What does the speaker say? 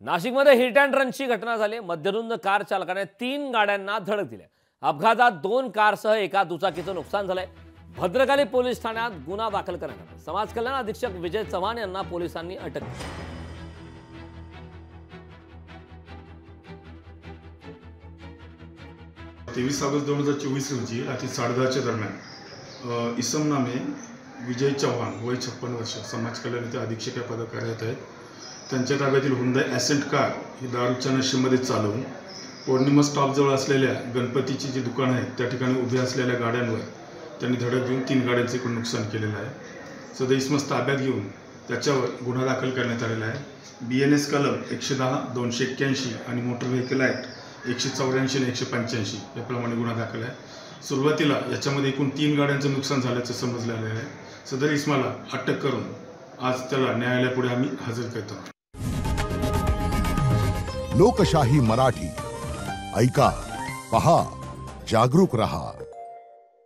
नाशिकमध्ये hit and रनची घटना झाली। मध्यरुंद कार चालकाने 3 गाड्यांना धडक दिली। अपघातात 2 कारसह एका दुचाकीचं नुकसान झालंय। भद्रकाली पोलीस ठाण्यात गुन्हा दाखल करण्यात आला। समाज कल्याण अधीक्षक विजय चव्हाण यांना पोलिसांनी अटक केली। 23 ऑगस्ट 2024 रोजी रात्री 10:30 दरम्यान इसम नामे विजय चव्हाण वय 56 वर्ष समाज कल्याण येथे अधीक्षक या पदावर कार्यरत आहेत। त्यांच्या ताब्यातील हुंडाई ॲसेंट कार ही दारूच्या नशेमध्ये चालवून पौर्णिमा स्टॉपजवळ असलेल्या गणपतीची जी दुकान आहे त्या ठिकाणी उभ्या असलेल्या गाड्यांवर त्यांनी धडक देऊन 3 गाड्यांचे एकूण नुकसान केलेलं आहे। सदर इसमास ताब्यात घेऊन त्याच्यावर गुन्हा दाखल करण्यात आलेला आहे। BNS कलम 110, 281 आणि मोटर व्हेकल ॲक्ट 184 आणि 185 याप्रमाणे गुन्हा दाखल आहे। सुरुवातीला याच्यामध्ये एकूण 3 गाड्यांचं नुकसान झाल्याचं समजलं आहे। सदर इसमाला अटक करून आज त्याला न्यायालयापुढे आम्ही हजर करतो। लोकशाही मराठी ऐका, पहा, जागरूक रहा।